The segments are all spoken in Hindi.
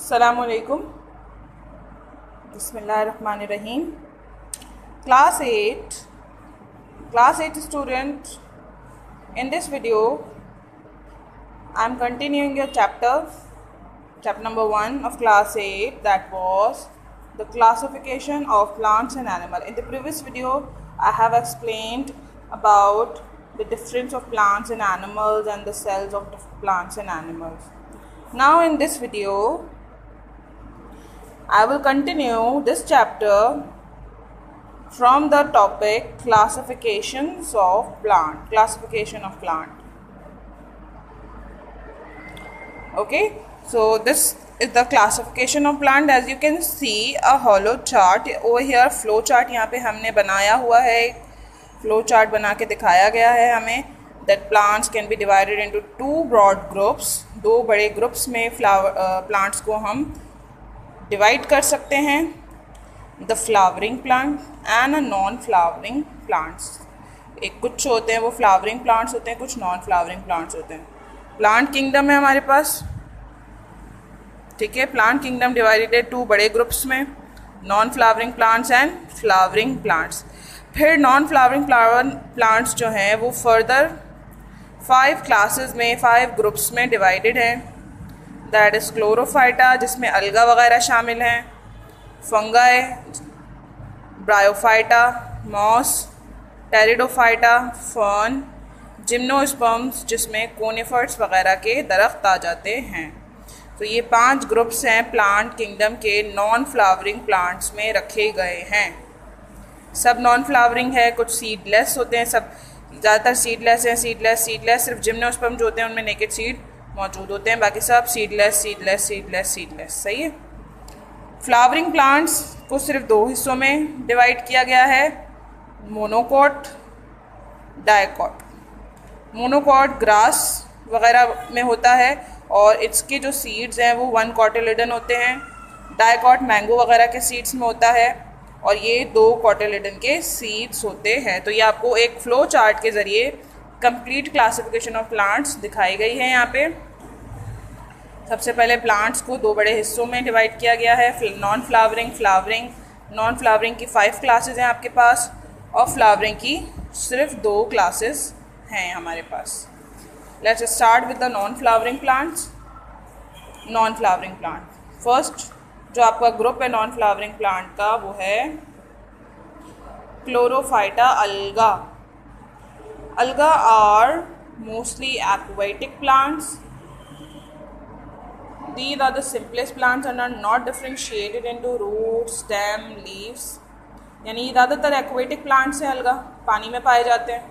अस्सलामुअलैकुम। बिस्मिल्लाहिर्रहमानिर्रहीम। Class 8 student, in this video I am continuing your chapter number 1 of class 8, that was the classification of plants and animals. In the previous video I have explained about the difference of plants and animals and the cells of plants and animals. Now in this video I will continue this chapter from the topic classification of plant. Okay, so this is the classification of plant. As you can see a hollow chart over here, flow chart यहाँ पे हमने बनाया हुआ है, flow chart बना के दिखाया गया है हमें, that plants can be divided into two broad groups. दो बड़े ग्रुप्स में plants को हम डिवाइड कर सकते हैं, the flowering plant and non flowering plants. एक कुछ होते हैं वो फ्लावरिंग प्लांट्स होते हैं, कुछ नॉन फ्लावरिंग प्लांट्स होते हैं. प्लांट किंगडम है हमारे पास, ठीक है. प्लांट किंगडम डिवाइडेड है टू बड़े ग्रुप्स में, non flowering plants and flowering plants. फिर नॉन फ्लावरिंग प्लांट्स जो हैं वो फर्दर 5 क्लासेस में, 5 ग्रुप्स में डिवाइडेड हैं. दैट इज़ क्लोरोफाइटा, जिसमें अलगा वगैरह शामिल हैं, fungi, bryophyta, moss, pteridophyta, fern, gymnosperms, जिसमें कोनिफर्स वगैरह के दरख्त आ जाते हैं. तो ये 5 ग्रुप्स हैं प्लांट किंगडम के नॉन फ्लावरिंग प्लांट्स में रखे गए हैं. सब नॉन फ्लावरिंग है, कुछ सीडलेस होते हैं, सब ज़्यादातर सीडलेस हैं. सीडलेस सिर्फ जिम्नोस्पर्म जो होते हैं उनमें नेकेड सीड मौजूद होते हैं, बाकी सब सीडलेस. सही है. फ्लावरिंग प्लांट्स को सिर्फ 2 हिस्सों में डिवाइड किया गया है, मोनोकॉट, डायकॉट. मोनोकॉट ग्रास वगैरह में होता है और इसके जो सीड्स हैं वो 1 कॉटिलिडन होते हैं. डायकॉट मैंगो वगैरह के सीड्स में होता है और ये 2 कॉटिलिडन के सीड्स होते हैं. तो ये आपको एक फ्लो चार्ट के ज़रिए कंप्लीट क्लासिफिकेशन ऑफ प्लांट्स दिखाई गई है. यहाँ पे सबसे पहले प्लांट्स को 2 बड़े हिस्सों में डिवाइड किया गया है, non flowering, flowering. Non flowering की 5 क्लासेस हैं आपके पास और फ्लावरिंग की सिर्फ 2 क्लासेस हैं हमारे पास. Let's start with the non flowering plants. Non flowering plant, first जो आपका ग्रुप है नॉन फ्लावरिंग प्लांट का वो है क्लोरोफाइटा अलगा. Alga are mostly aquatic plants. These are the simplest plants and are not differentiated into roots, stem, leaves. यानी ज़्यादातर aquatic plants हैं, अलगा पानी में पाए जाते हैं.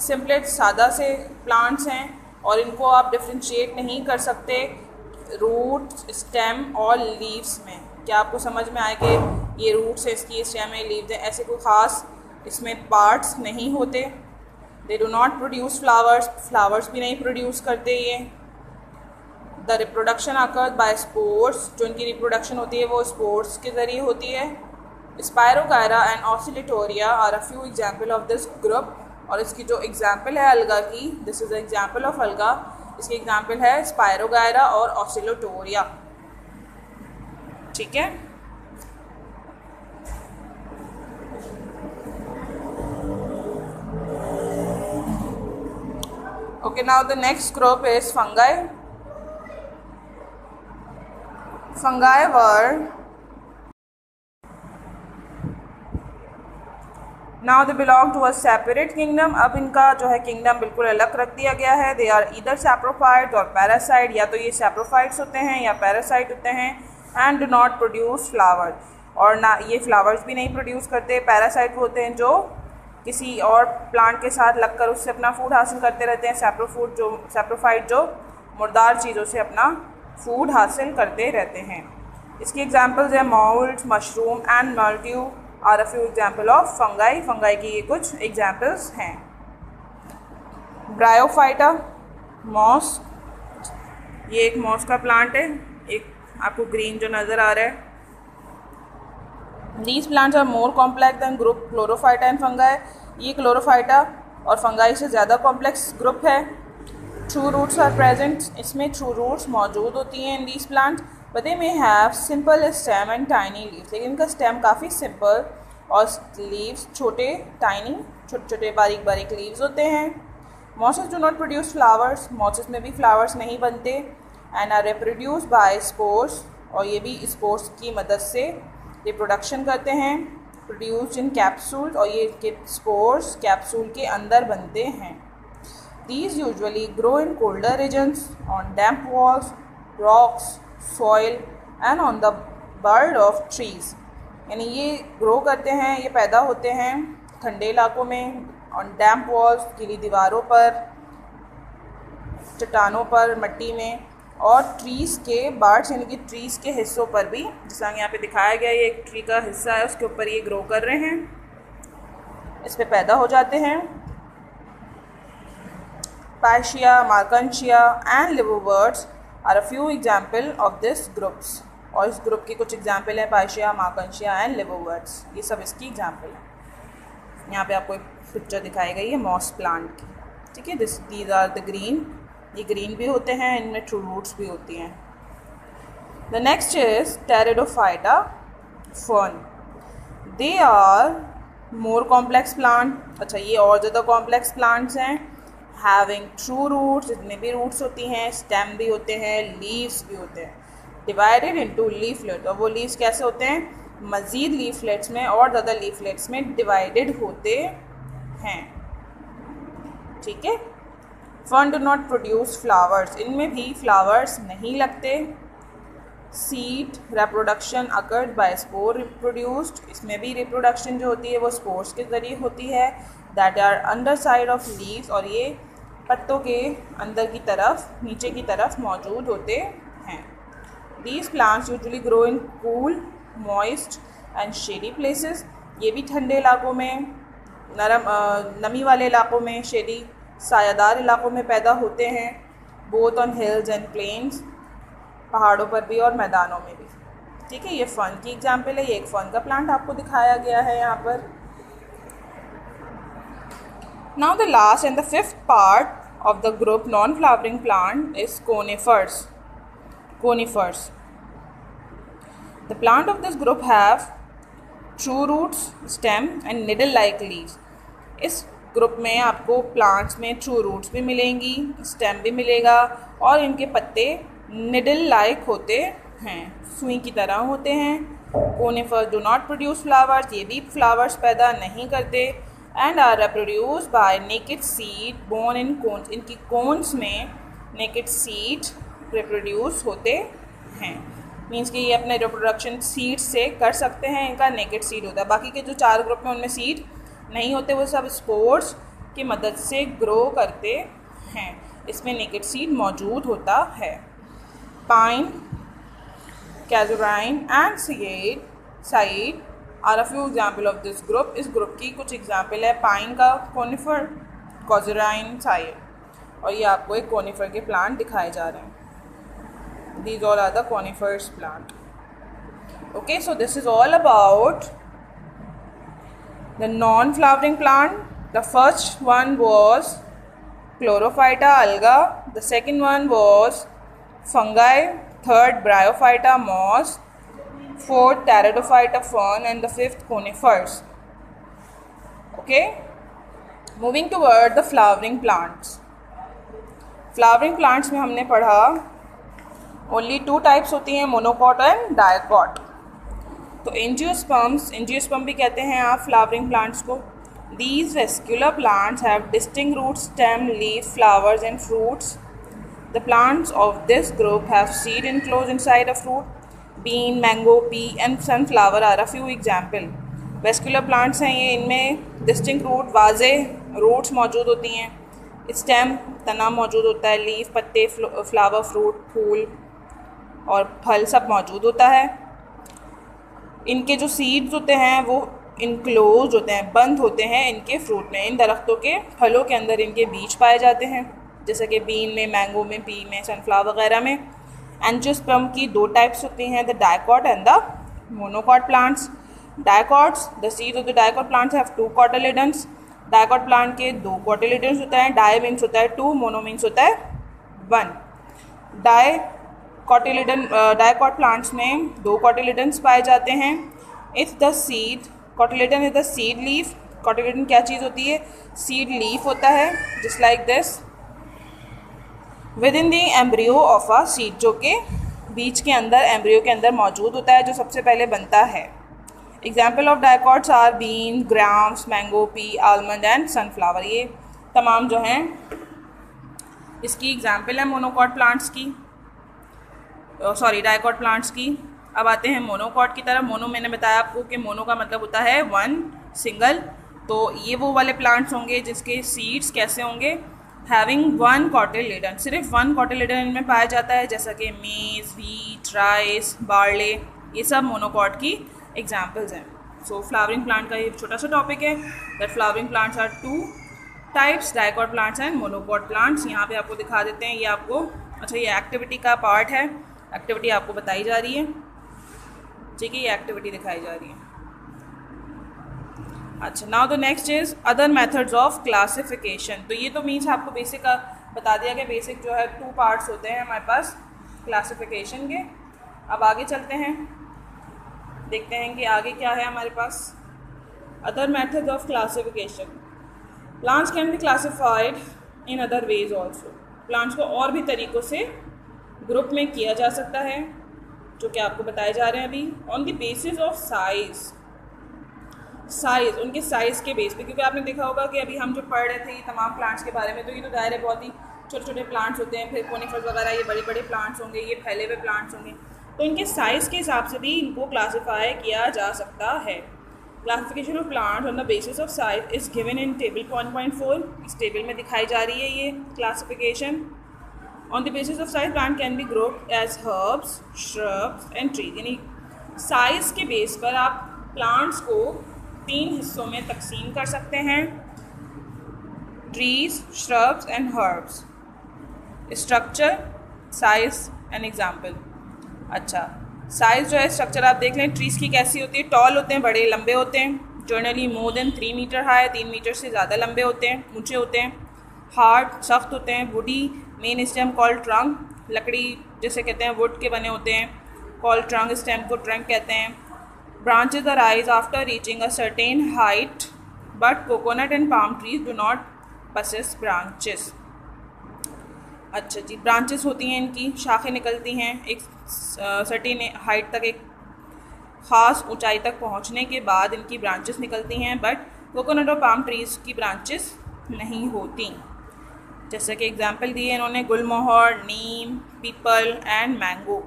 Simplest सादा से plants हैं और इनको आप डिफ्रेंशिएट नहीं कर सकते रूट, स्टेम और लीव्स में. क्या आपको समझ में आए कि ये रूट्स है, इसकी स्टेम है, लीव्स है, ऐसे कोई ख़ास इसमें पार्ट्स नहीं होते. They do not produce flowers भी नहीं प्रोड्यूस करते ये. The reproduction occurs by spores, जो इनकी रिप्रोडक्शन होती है वो स्पोर्स के ज़रिए होती है. Spirogyra and oscillatoria are a few example of this group. और इसकी जो एग्जाम्पल है अलगा की, दिस इज़ एग्जाम्पल ऑफ अलगा, इसकी एग्जाम्पल है स्पायरोगायरा और ऑसिलेटोरिया. ठीक है. Okay, now the next group is fungi. Fungi were now they belong to a separate kingdom. अब इनका जो है किंगडम बिल्कुल अलग रख दिया गया है. They are either saprophytes और parasite, या तो ये saprophytes होते हैं या parasite होते हैं, and do not produce flowers. और ना ये flowers भी नहीं प्रोड्यूस करते. parasite होते हैं जो किसी और प्लांट के साथ लगकर उससे अपना फूड हासिल करते रहते हैं. सैप्रोफाइट जो मुर्दार चीज़ों से अपना फूड हासिल करते रहते हैं. इसकी एग्जांपल्स हैं moulds, mushroom and mildew are a few example of fungi. Fungi की ये कुछ एग्जांपल्स हैं. ब्रायोफाइटा, मॉस, ये एक मॉस का प्लांट है, एक आपको ग्रीन जो नज़र आ रहा है. These plants are more complex than group Chlorophyta and fungi. ये क्लोरोफाइटा और फंगाई से ज़्यादा कॉम्प्लेक्स ग्रुप है. ट्रू रूट्स आर प्रेजेंट, इसमें ट्रू रूट्स मौजूद होती हैं in these plants. But they may have simple stem and tiny leaves, लेकिन इनका स्टेम काफ़ी सिंपल और लीव्स छोटे, टाइनी, छोटे छोटे बारीक बारीक लीव्स होते हैं। Mosses do not produce flowers, mosses में भी फ्लावर्स नहीं बनते। And are reproduce by spores, और ये भी स्पोर्स की मदद से रिप्रोडक्शन करते हैं। प्रोड्यूस्ड इन कैप्सूल, और ये के स्पोर्स कैप्सूल के अंदर बनते हैं। These usually grow in colder regions, on damp walls, rocks, soil and on the bud of trees. यानी ये ग्रो करते हैं, ये पैदा होते हैं ठंडे इलाकों में, ऑन डैम्प वॉल्स, गीली दीवारों पर, चट्टानों पर, मिट्टी में, और ट्रीज़ के बर्ड्स यानी कि ट्रीज़ के हिस्सों पर भी, जिस यहाँ पे दिखाया गया ये एक ट्री का हिस्सा है, उसके ऊपर ये ग्रो कर रहे हैं, इस पे पैदा हो जाते हैं। Paicia, Marchantia and liverworts are a few example of this groups. और इस ग्रुप की कुछ एग्जाम्पल है, पाइशिया, मार्कंशिया एंड लिवरवर्ट्स, ये सब इसकी एग्जाम्पल है। यहाँ पे आपको एक पिक्चर दिखाई गई है मॉस प्लांट की, ठीक है। दीज आर द ग्रीन, ये ग्रीन भी होते हैं, इनमें ट्रू रूट्स भी होती हैं। The next is pteridophyta fern, they are more complex plant. अच्छा, ये और ज़्यादा कॉम्प्लेक्स प्लांट्स हैं। हैविंग ट्रू रूट्स, जितने भी रूट्स होती हैं, स्टेम भी होते हैं, लीव्स भी होते हैं। डिवाइडेड इनटू लीफलेट, और वो लीव्स कैसे होते हैं, मज़ीद लीफलेट्स में और ज़्यादा लीफलेट्स में डिवाइडेड होते हैं, ठीक है। Fern do not produce flowers, इनमें भी फ्लावर्स नहीं लगते। Seed reproduction occurred by spore reproduced, इसमें भी रिप्रोडक्शन जो होती है वो स्पोर्स के ज़रिए होती है। That are under side of leaves, और ये पत्तों के अंदर की तरफ, नीचे की तरफ मौजूद होते हैं। These plants usually grow in cool, moist and shady places, ये भी ठंडे इलाकों में, नमी वाले इलाकों में, शेडी सायादार इलाकों में पैदा होते हैं। Both on hills and plains, पहाड़ों पर भी और मैदानों में भी, ठीक है। ये फर्न की एग्जाम्पल है, ये एक फर्न का प्लांट आपको दिखाया गया है यहाँ पर। Now the last and the fifth part of the group non-flowering plant is conifers. Conifers. The plant of this group have true roots, stem and needle-like leaves. इस ग्रुप में आपको प्लांट्स में ट्रू रूट्स भी मिलेंगी, स्टेम भी मिलेगा, और इनके पत्ते निडल लाइक होते हैं, सुई की तरह होते हैं। Conifers do not produce flowers, ये भी फ्लावर्स पैदा नहीं करते। And are reproduce by naked seed born in cones, इनकी कोन्स में नेकेड सीड रिप्रोड्यूस होते हैं। मीन्स कि ये अपने रिप्रोडक्शन सीड से कर सकते हैं, इनका नेकेड सीड होता है। बाकी के जो चार ग्रुप में उनमें सीड नहीं होते, वो सब स्पोर्स की मदद से ग्रो करते हैं, इसमें नेकेड सीड मौजूद होता है। Pine, casuarina and cycad are a few example of this group, इस ग्रुप की कुछ एग्जाम्पल है पाइन का, कोनिफर, कैजुराइन, साइड, और ये आपको एक कोनिफर के प्लांट दिखाए जा रहे हैं। These all are the conifers plant. Okay, so this is all about the non-flowering plant. The first one was Chlorophyta alga, the second one was fungi, third Bryophyta moss, fourth Pteridophyta fern, and the fifth conifers. Okay, moving toward the flowering plants. Flowering plants में हमने पढ़ा only two types होती हैं, monocot and dicot. तो एंजियोस्पर्म भी कहते हैं आप फ्लावरिंग प्लांट्स को। These vascular plants have distinct root, stem, leaf, flowers and fruits. The plants of this group have seed enclose inside a fruit. Bean, mango, pea and sunflower are a few example. Vascular plants हैं ये, इनमें डिस्टिंक्ट रूट, वाजे रूट्स मौजूद होती हैं, स्टेम, तना मौजूद होता है, लीफ, पत्ते, फ्लावर, फ्रूट, फूल और फल सब मौजूद होता है। इनके जो सीड्स होते हैं वो इनक्लोज होते हैं, बंद होते हैं इनके फ्रूट में। इन दरख्तों के फलों के अंदर इनके बीज पाए जाते हैं, जैसे कि बीन में, मैंगो में, पी में, सनफ्लावर वगैरह में। एंजियोस्पर्म की दो टाइप्स होती हैं, the dicot and the monocot plants. Dicots, the seeds of the dicot plants have two cotyledons. Dicot plant के दो कॉटिलेडन्स होता है। डाई मीन्स होता है टू, मोनो मीन्स होता है वन। कॉटिलिडन डाइकॉट प्लांट्स में 2 कॉटिलिडन्स पाए जाते हैं। If the seed, cotyledon is the seed leaf. Cotyledon क्या चीज़ होती है? सीड लीफ होता है, just like this, with in the embryo of a seed, जो कि बीज के अंदर, एम्ब्रियो के अंदर मौजूद होता है, जो सबसे पहले बनता है। Example of dicots are bean, grams, mango, pea, almond and sunflower. ये तमाम जो हैं इसकी एग्जाम्पल है मोनोकॉट प्लांट्स की, डाइकॉट प्लांट्स की। अब आते हैं मोनोकॉट की तरफ। मोनो मैंने बताया आपको कि मोनो का मतलब होता है 1, सिंगल। तो ये वो वाले प्लांट्स होंगे जिसके सीड्स कैसे होंगे? हैविंग 1 कॉटिलिडन, सिर्फ 1 कॉटिलिडन इनमें पाया जाता है, जैसा कि मेज, व्हीट, राइस, बार्ले, ये सब मोनोकॉट की एग्जाम्पल्स हैं। सो फ्लावरिंग प्लांट का ये छोटा सा टॉपिक है that flowering plants are 2 types, dicot plants and monocot plants. यहाँ पे आपको दिखा देते हैं, ये आपको, अच्छा ये एक्टिविटी का पार्ट है, एक्टिविटी आपको बताई जा रही है, ठीक है, ये एक्टिविटी दिखाई जा रही है। अच्छा, now the next is other methods of classification. तो ये तो मीन्स आपको बेसिक का बता दिया कि बेसिक जो है 2 पार्ट्स होते हैं हमारे पास क्लासिफिकेशन के। अब आगे चलते हैं, देखते हैं कि आगे क्या है हमारे पास। Other methods of classification, plants can be classified in other ways also. Plants को और भी तरीक़ों से ग्रुप में किया जा सकता है, जो कि आपको बताए जा रहे हैं अभी। On the basis of size, उनके साइज़ के बेस पे, क्योंकि आपने देखा होगा कि अभी हम जो पढ़ रहे थे ये तमाम प्लांट्स के बारे में, तो ये तो दायरे बहुत ही छोटे छोटे प्लांट्स होते हैं, फिर कोनिफर वगैरह ये बड़े बड़े प्लांट्स होंगे, ये फैले हुए प्लांट्स होंगे, तो इनके साइज़ के हिसाब से भी इनको क्लासीफाई किया जा सकता है। Classification of plants on the basis of size is given in table 1.4। इस टेबल में दिखाई जा रही है ये classification. On the basis of size plant can be grouped as herbs, shrubs and trees. यानी साइज़ के बेस पर आप प्लांट्स को 3 हिस्सों में तकसीम कर सकते हैं, trees, shrubs and herbs. Structure, size and example. अच्छा, साइज़ जो है, स्ट्रक्चर आप देख लें, ट्रीज़ की कैसी होती है? टॉल होते हैं, बड़े लंबे होते हैं, generally more than 3 meter high, 3 meter से ज़्यादा लंबे होते हैं, ऊंचे होते हैं। हार्ड, सख्त होते हैं। Woody, main stem called trunk, लकड़ी जैसे कहते हैं, वुड के बने होते हैं, कॉल्ड ट्रंक, स्टेम को ट्रंक कहते हैं। Branches arise after reaching a certain height, but coconut and palm trees do not possess branches. अच्छा जी, ब्रांचेस होती हैं, इनकी शाखें निकलती हैं एक सर्टेन हाइट तक, एक ख़ास ऊंचाई तक पहुंचने के बाद इनकी ब्रांचेस निकलती हैं, बट कोकोनट और पाम ट्रीज़ की ब्रांचेस नहीं होती। जैसे कि एग्जांपल दिए इन्होंने, गुलमोहर, नीम, पीपल एंड मैंगो।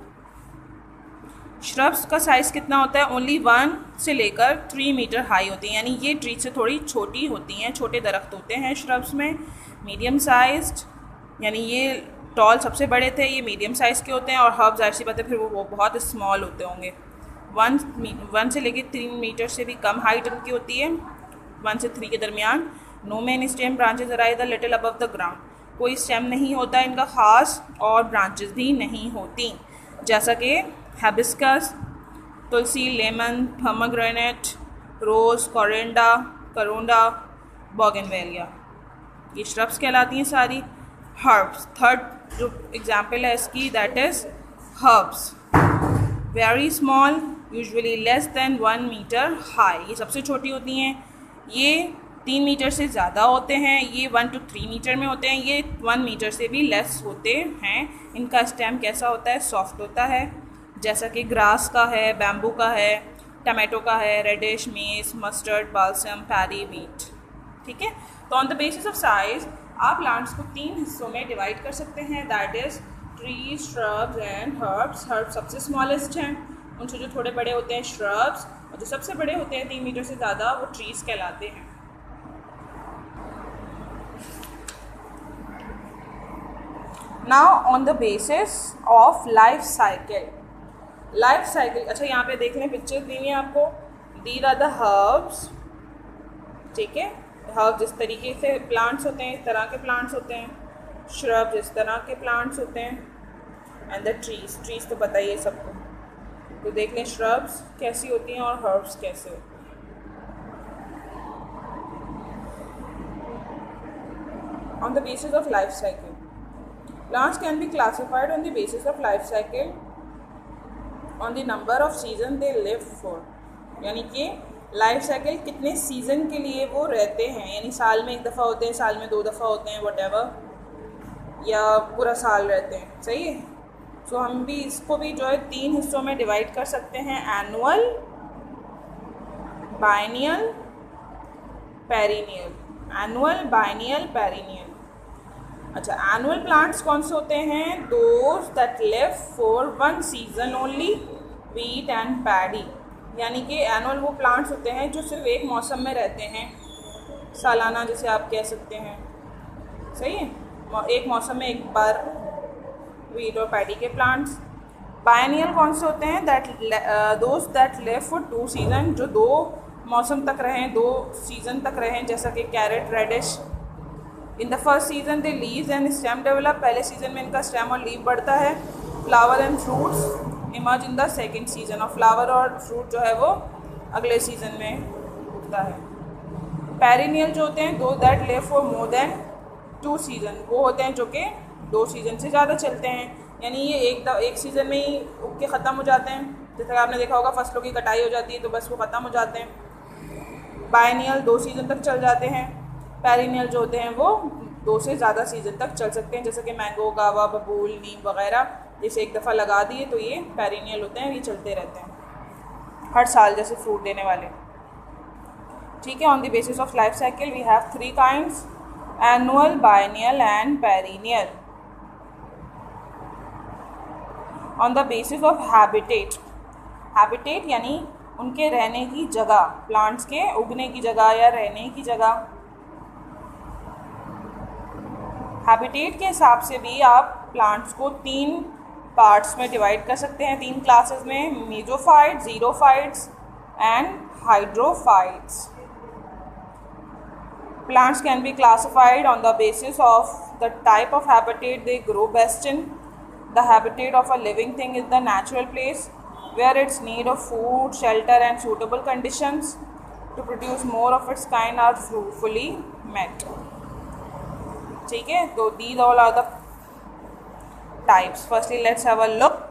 श्रब्स का साइज़ कितना होता है? ओनली 1 से लेकर 3 मीटर हाई होती हैं, यानी ये ट्री से थोड़ी छोटी होती हैं, छोटे दरख्त होते हैं श्रब्स में। मीडियम साइज्ड, यानी ये टॉल सबसे बड़े थे, ये मीडियम साइज़ के होते हैं, और हर्ब जाहिर सी बात है फिर वो बहुत स्मॉल होते होंगे। 1 से लेकर 3 मीटर से भी कम हाइट उनकी होती है, 1 से 3 के दरमियान। No main stem branches arise the little above the ground. कोई स्टेम नहीं होता इनका ख़ास, और ब्रांचेज भी नहीं होती, जैसा कि hibiscus, tulsi, lemon, pomegranate, rose, karonda, bougainvillea, ये श्रब्स कहलाती हैं सारी। हर्ब्स, थर्ड जो एग्जाम्पल है इसकी, that is herbs. Very small, usually less than 1 meter high, ये सबसे छोटी होती हैं। ये 3 मीटर से ज़्यादा होते हैं, ये 1 to 3 मीटर में होते हैं, ये 1 मीटर से भी लेस होते हैं। इनका स्टेम कैसा होता है? सॉफ्ट होता है, जैसा कि ग्रास का है, बैम्बू का है, टमाटो का है, रेडिश, मेस, मस्टर्ड, बाल्सम, पैरी, वीट। ठीक है, तो on the basis of size आप प्लांट्स को 3 हिस्सों में डिवाइड कर सकते हैं, that is trees, shrubs and herbs. Herbs सबसे स्मॉलेस्ट हैं, उनसे जो थोड़े बड़े होते हैं श्रब्स, और जो सबसे बड़े होते हैं 3 मीटर से ज़्यादा, वो ट्रीज कहलाते हैं। Now on the basis of life cycle. Life cycle, अच्छा यहाँ पे देख लें, पिक्चर दी हुई है आपको, दीज आर द हर्ब्स। ठीक है, हर्ब जिस तरीके से प्लांट्स होते हैं, इस तरह के प्लांट्स होते हैं, श्रब जिस तरह के प्लांट्स होते हैं, एंड द ट्रीज तो बताइए सबको। तो देख लें श्रब्स कैसी होती हैं और हर्ब्स कैसे होते हैं। On the basis of life cycle, Plants can be classified on the basis of life cycle, on the number of season they live for. यानी कि लाइफ साइकिल कितने सीज़न के लिए वो रहते हैं, यानी साल में एक दफ़ा होते हैं, साल में 2 दफ़ा होते हैं, व्हाटएवर, या पूरा साल रहते हैं. सही है. सो हम भी इसको भी जो है 3 हिस्सों में डिवाइड कर सकते हैं, annual, biennial, perennial. Annual, biennial, perennial. अच्छा, एनुअल प्लांट्स कौन से होते हैं? Those that live for 1 season only, wheat and paddy. यानी कि एनुअल वो प्लांट्स होते हैं जो सिर्फ एक मौसम में रहते हैं, सालाना जिसे आप कह सकते हैं. सही है. एक मौसम में एक बार वीट और पैडी के प्लांट्स. बायनियल कौन से होते हैं? Those that live for 2 season, जो 2 मौसम तक रहें, 2 सीजन तक रहें, जैसा कि carrot, radish. In the first season they leaves and stem develop. पहले सीजन में इनका स्टेम और लीव बढ़ता है. Flower and fruits emerge in the second season. और फ्लावर और फ्रूट जो है वो अगले सीजन में उगता है. पेरिनियल जो होते हैं, दो that live for more than 2 season, वो होते हैं जो कि 2 सीजन से ज़्यादा चलते हैं. यानी ये एक सीज़न में ही उग के ख़त्म हो जाते हैं. जैसे कि आपने देखा होगा फसलों की कटाई हो जाती है तो बस वो ख़त्म हो जाते हैं. बायनियल 2 सीज़न तक चल जाते हैं. पेरिनियल जो होते हैं वो 2 से ज़्यादा सीज़न तक चल सकते हैं, जैसे कि मैंगो, गावा, बबूल, नीम वगैरह. जैसे एक दफ़ा लगा दिए तो ये पेरिनियल होते हैं, ये चलते रहते हैं हर साल, जैसे फ्रूट देने वाले. ठीक है. On the basis of life cycle we have 3 kinds, annual, biennial and perennial. On the basis of habitat. Habitat यानी उनके रहने की जगह, प्लांट्स के उगने की जगह या रहने की जगह. हैबिटेट के हिसाब से भी आप प्लांट्स को 3 पार्ट्स में डिवाइड कर सकते हैं, 3 क्लासेस में, mesophyte, xerophytes and hydrophytes. Plants can be classified on the basis of the type of habitat they grow best in. The habitat of a living thing is the natural place where its need of food, shelter and suitable conditions to produce more of its kind are fully met. ठीक है. तो these all are the types. Firstly, let's have a look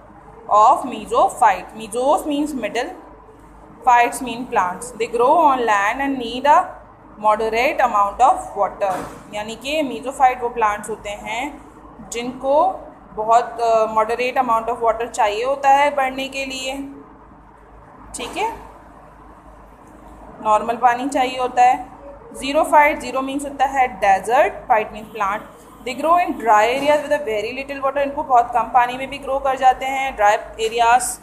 of mesophyte. Mesos means middle, phytes mean plants. They grow on land and need a moderate amount of water. यानी कि मेसोफाइट वो प्लांट्स होते हैं जिनको बहुत मॉडरेट अमाउंट ऑफ वाटर चाहिए होता है बढ़ने के लिए. ठीक है. नॉर्मल पानी चाहिए होता है. ज़ीरोफाइट, ज़ीरो मीन्स होता है desert, phyte means plant. They grow in dry areas with a very little water. इनको बहुत कम पानी में भी ग्रो कर जाते हैं. ड्राई एरियाज,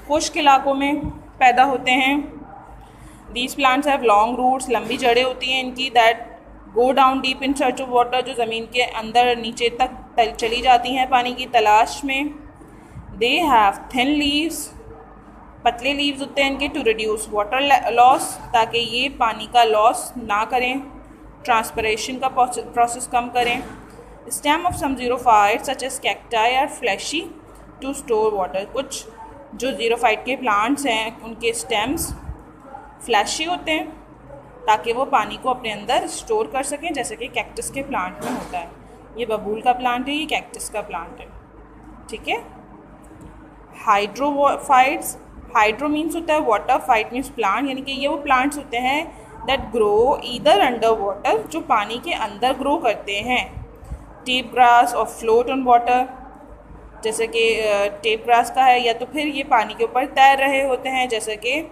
खुश्क इलाकों में पैदा होते हैं. These plants have long roots, लंबी जड़ें होती हैं इनकी, that go down deep in search of water, जो ज़मीन के अंदर नीचे तक चली जाती हैं पानी की तलाश में. They have thin leaves, पतले लीव्स होते हैं इनके, to reduce water loss, ताकि ये पानी का लॉस ना करें, ट्रांसपरेशन का प्रोसेस कम करें. Stem of some xerophytes such as cacti are fleshy to store water. कुछ जो ज़ीरोफाइट के प्लांट्स हैं उनके स्टेम्स फ्लैशी होते हैं ताकि वो पानी को अपने अंदर स्टोर कर सकें, जैसे कि कैक्टस के प्लांट में होता है. ये बबूल का प्लांट है, ये कैक्टस का प्लांट है. ठीक है. हाइड्रोफाइट्स, हाइड्रो मीन्स होता है वाटर, फाइट मीन्स प्लांट. यानी कि ये वो प्लांट्स होते हैं that grow either under water, जो पानी के अंदर ग्रो करते हैं. टेप ग्रास और फ्लोट ऑन वाटर, जैसे कि टेप ग्रास का है, या तो फिर ये पानी के ऊपर तैर रहे होते हैं, जैसे कि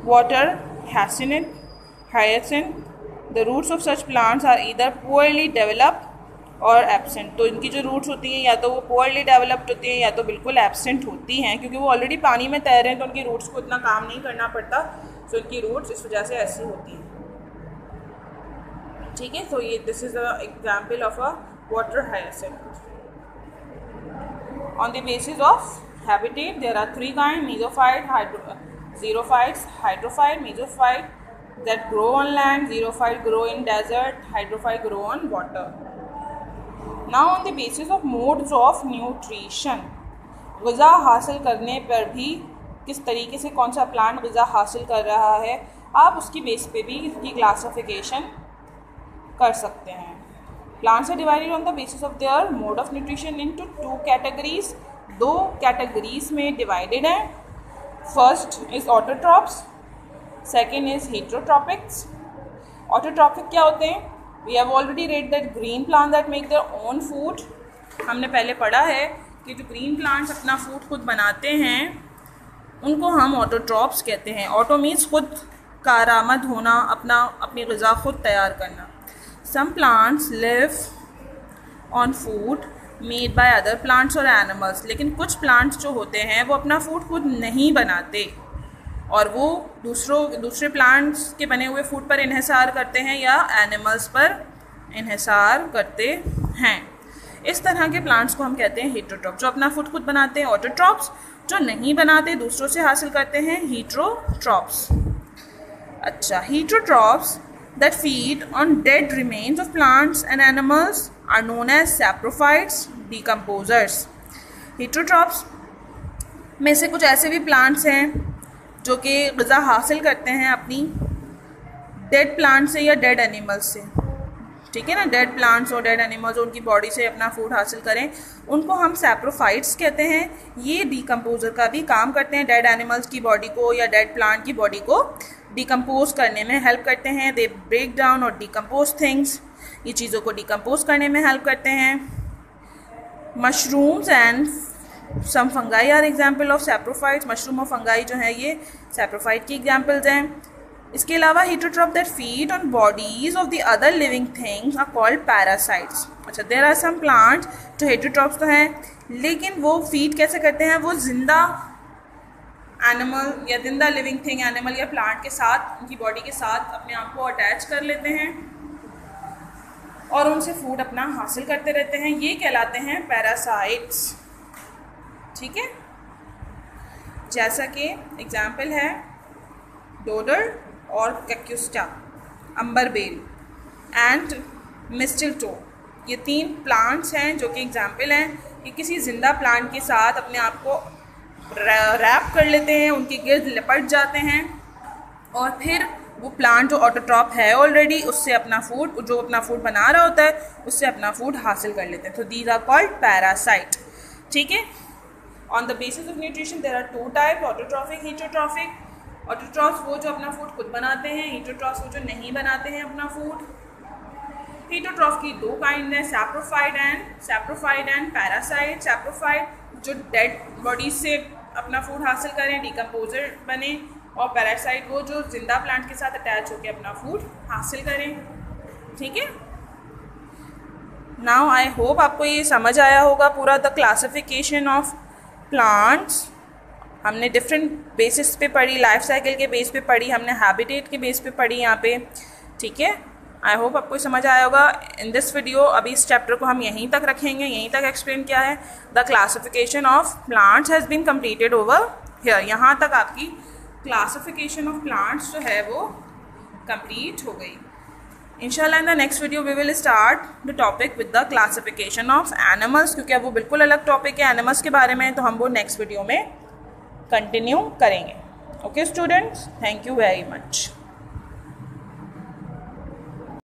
water hyacinth. The roots of such plants are either poorly developed or absent. तो इनकी जो रूट्स होती हैं या तो वो poorly developed होती हैं या तो बिल्कुल absent होती हैं, क्योंकि वो ऑलरेडी पानी में तैर रहे हैं तो उनकी रूट्स को इतना काम नहीं करना पड़ता. तो इनकी रूट्स इस वजह से ऐसी होती हैं. ठीक है. तो ये this is a example of a water hyacinth. On the basis of habitat there are 3 kinds, mesophyte, xerophytes, hydrophyte. Mesophyte that grow on land, xerophyte grow in desert, hydrophyte grow on water. Now on the basis of modes of nutrition, ग़िज़ा हासिल करने पर भी किस तरीके से कौन सा प्लांट ग़िज़ा हासिल कर रहा है, आप उसकी बेस पे भी इसकी क्लासिफिकेशन कर सकते हैं. Plants are divided on the basis of their mode of nutrition into 2 categories, 2 categories में डिवाइडेड है. First is autotrophs, second is heterotrophics. Autotrophic क्या होते हैं? We have already read that green plant that make their own food. हमने पहले पढ़ा है कि जो ग्रीन प्लांट्स अपना फूड खुद बनाते हैं उनको हम ऑटोट्रॉप्स कहते हैं. ऑटो मीन्स खुद कारआमद होना, अपनी ग़िज़ा खुद तैयार करना. Some plants live on food made by other plants और एनिमल्स. लेकिन कुछ प्लांट्स जो होते हैं वो अपना फूड खुद नहीं बनाते और वो दूसरे प्लांट्स के बने हुए फूड पर इन्हिसार करते हैं या एनिमल्स पर इन्हिसार करते हैं. इस तरह के प्लांट्स को हम कहते हैं हेटेरोट्रॉप, जो अपना फूड खुद बनाते हैं. ऑटोट्रॉप्स जो नहीं बनाते, दूसरों से हासिल करते हैं, हेटेरोट्रॉप्स. अच्छा, heterotrophs that feed on dead remains of plants and animals are known as saprophytes, decomposers. Heterotrophs में से कुछ ऐसे भी प्लांट्स हैं जो कि ग़िज़ा हासिल करते हैं अपनी डेड प्लांट से या डेड एनिमल्स से. ठीक है ना, डेड प्लांट्स और डेड एनिमल्स उनकी बॉडी से अपना फूड हासिल करें, उनको हम सैप्रोफाइट्स कहते हैं. ये डिकम्पोजर का भी काम करते हैं, डेड एनिमल्स की बॉडी को या डेड प्लांट की बॉडी को डिकम्पोज करने में हेल्प करते हैं. दे ब्रेक डाउन और डिकम्पोज थिंग्स, ये चीज़ों को डिकम्पोज करने में हेल्प करते हैं. Mushrooms and some fungi are example of saprophytes. Mushroom और फंगाई जो है ये सैप्रोफाइट की एग्जाम्पल्स हैं. इसके अलावा heterotroph that feed on bodies of the other living things are called parasites. अच्छा, देयर आर सम प्लांट्स जो हेटेरोट्रॉप्स तो हैं लेकिन वो फीड कैसे करते हैं? वो जिंदा एनिमल या जिंदा लिविंग थिंग एनिमल या प्लांट के साथ, उनकी बॉडी के साथ अपने आप को अटैच कर लेते हैं और उनसे फूड अपना हासिल करते रहते हैं. ये कहलाते हैं पैरासाइट्स. ठीक है, जैसा कि एग्जाम्पल है डोडर और कैक्यूस्टा, अंबरबेल एंड मिस्टलटो. ये 3 प्लांट्स हैं जो कि एग्जाम्पल हैं कि किसी ज़िंदा प्लांट के साथ अपने आप को रैप कर लेते हैं, उनके गिर्द लिपट जाते हैं और फिर वो प्लांट जो ऑटोट्रॉप है ऑलरेडी उससे अपना फूड, जो अपना फूड बना रहा होता है उससे अपना फूड हासिल कर लेते हैं. तो दीज आर कॉल्ड पैरासाइट. ठीक है, on the basis of nutrition there are 2 type, autotrophic, heterotrophic. Autotrophs वो जो अपना फूड खुद बनाते हैं, हेटेरोट्रॉप्स वो जो नहीं बनाते हैं अपना फूड. हेटेरोट्रॉप की 2 काइंड हैं, सैप्रोफाइट एंड पैरासाइट. सैप्रोफाइट जो डेड बॉडी से अपना फूड हासिल करें, डिकम्पोजर बने, और पैरासाइट वो जो जिंदा प्लांट के साथ अटैच होकर अपना फूड हासिल करें. ठीक है, नाउ आई होप आपको ये समझ आया होगा पूरा द क्लासिफिकेशन ऑफ प्लांट्स. हमने डिफरेंट बेसिस पे पढ़ी, लाइफ साइकिल के बेस पे पढ़ी, हमने हैबिटेट के बेस पे पढ़ी यहाँ पे. ठीक है, आई होप आपको समझ आया होगा. इन दिस वीडियो अभी इस चैप्टर को हम यहीं तक रखेंगे, यहीं तक एक्सप्लेन किया है. The classification of plants has been completed over here. यहाँ तक आपकी क्लासिफिकेशन ऑफ प्लांट्स जो है वो कंप्लीट हो गई. इंशाल्लाह in the next video we will start the topic with the classification of animals, क्योंकि अब वो बिल्कुल अलग टॉपिक है एनिमल्स के बारे में, तो हम वो नेक्स्ट वीडियो में कंटिन्यू करेंगे. Okay students, thank you very much.